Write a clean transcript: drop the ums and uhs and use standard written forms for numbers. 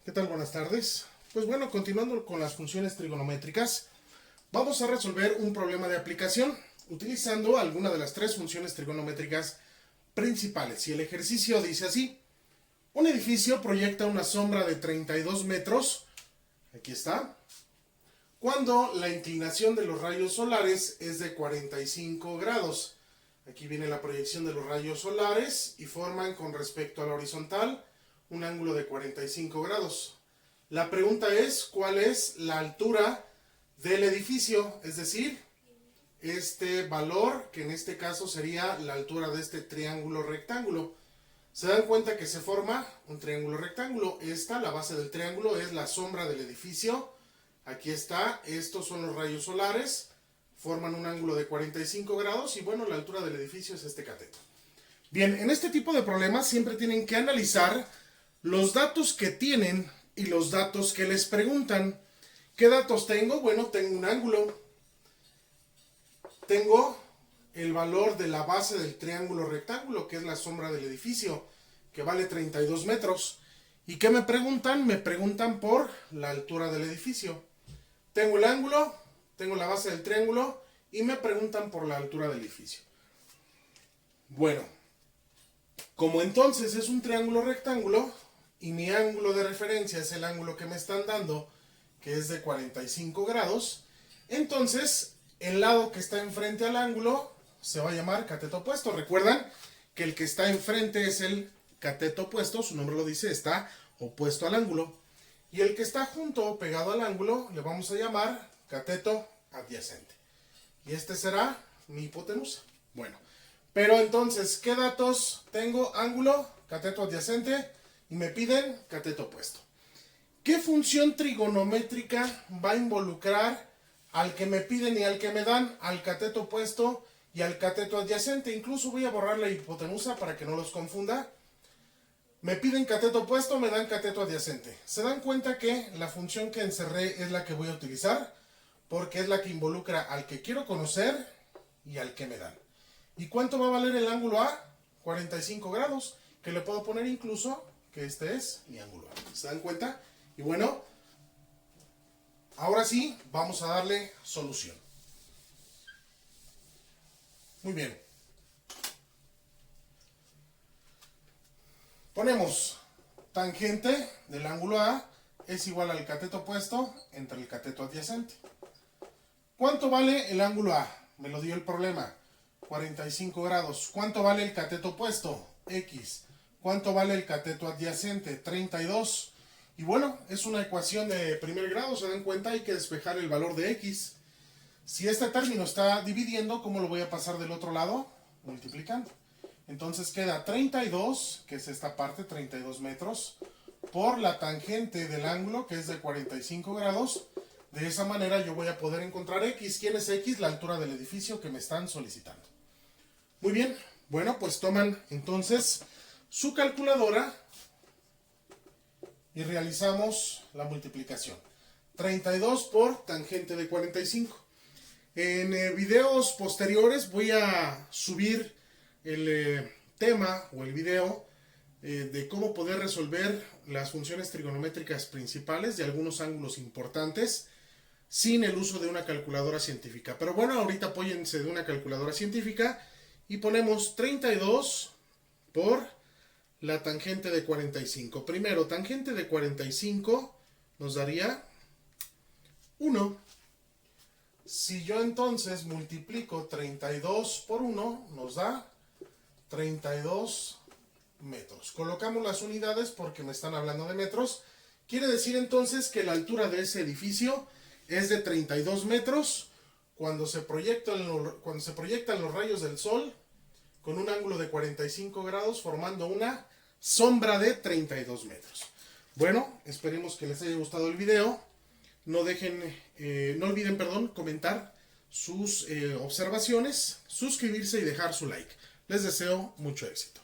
¿Qué tal? Buenas tardes. Pues bueno, continuando con las funciones trigonométricas, vamos a resolver un problema de aplicación utilizando alguna de las tres funciones trigonométricas principales. Y el ejercicio dice así: un edificio proyecta una sombra de 32 metros, aquí está, cuando la inclinación de los rayos solares es de 45 grados. Aquí viene la proyección de los rayos solares y forman con respecto a la horizontal un ángulo de 45 grados. La pregunta es, ¿cuál es la altura del edificio? Es decir, este valor, que en este caso sería la altura de este triángulo rectángulo. Se dan cuenta que se forma un triángulo rectángulo. Esta, la base del triángulo, es la sombra del edificio. Aquí está, estos son los rayos solares, forman un ángulo de 45 grados y bueno, la altura del edificio es este cateto. Bien, en este tipo de problemas siempre tienen que analizar los datos que tienen y los datos que les preguntan. ¿Qué datos tengo? Bueno, tengo un ángulo. Tengo el valor de la base del triángulo rectángulo, que es la sombra del edificio, que vale 32 metros. ¿Y qué me preguntan? Me preguntan por la altura del edificio. Tengo el ángulo, tengo la base del triángulo y me preguntan por la altura del edificio. Bueno, como entonces es un triángulo rectángulo y mi ángulo de referencia es el ángulo que me están dando, que es de 45 grados, entonces el lado que está enfrente al ángulo se va a llamar cateto opuesto. Recuerdan que el que está enfrente es el cateto opuesto, su nombre lo dice, está opuesto al ángulo. Y el que está junto o pegado al ángulo le vamos a llamar cateto adyacente. Y este será mi hipotenusa. Bueno, pero entonces, ¿qué datos tengo? Ángulo, cateto adyacente y me piden cateto opuesto. ¿Qué función trigonométrica va a involucrar al que me piden y al que me dan? Al cateto opuesto y al cateto adyacente. Incluso voy a borrar la hipotenusa para que no los confunda. Me piden cateto opuesto, me dan cateto adyacente. ¿Se dan cuenta que la función que encerré es la que voy a utilizar? Porque es la que involucra al que quiero conocer y al que me dan. ¿Y cuánto va a valer el ángulo A? 45 grados, que le puedo poner incluso que este es mi ángulo A. ¿Se dan cuenta? Y bueno, ahora sí, vamos a darle solución. Muy bien. Ponemos tangente del ángulo A es igual al cateto opuesto entre el cateto adyacente. ¿Cuánto vale el ángulo A? Me lo dio el problema. 45 grados. ¿Cuánto vale el cateto opuesto? X. ¿Cuánto vale el cateto adyacente? 32. Y bueno, es una ecuación de primer grado, se dan cuenta, hay que despejar el valor de X. Si este término está dividiendo, ¿cómo lo voy a pasar del otro lado? Multiplicando. Entonces queda 32, que es esta parte, 32 metros, por la tangente del ángulo, que es de 45 grados. De esa manera yo voy a poder encontrar X. ¿Quién es X? La altura del edificio que me están solicitando. Muy bien, bueno, pues toman entonces su calculadora y realizamos la multiplicación. 32 por tangente de 45. En videos posteriores voy a subir el tema o el video de cómo poder resolver las funciones trigonométricas principales de algunos ángulos importantes sin el uso de una calculadora científica. Pero bueno, ahorita apóyense de una calculadora científica y ponemos 32 por la tangente de 45. Primero, tangente de 45 nos daría 1. Si yo entonces multiplico 32 por 1, nos da 32 metros. Colocamos las unidades porque me están hablando de metros. Quiere decir entonces que la altura de ese edificio es de 32 metros cuando se proyectan los rayos del sol con un ángulo de 45 grados formando una sombra de 32 metros. Bueno, esperemos que les haya gustado el video. No olviden comentar sus observaciones, suscribirse y dejar su like. Les deseo mucho éxito.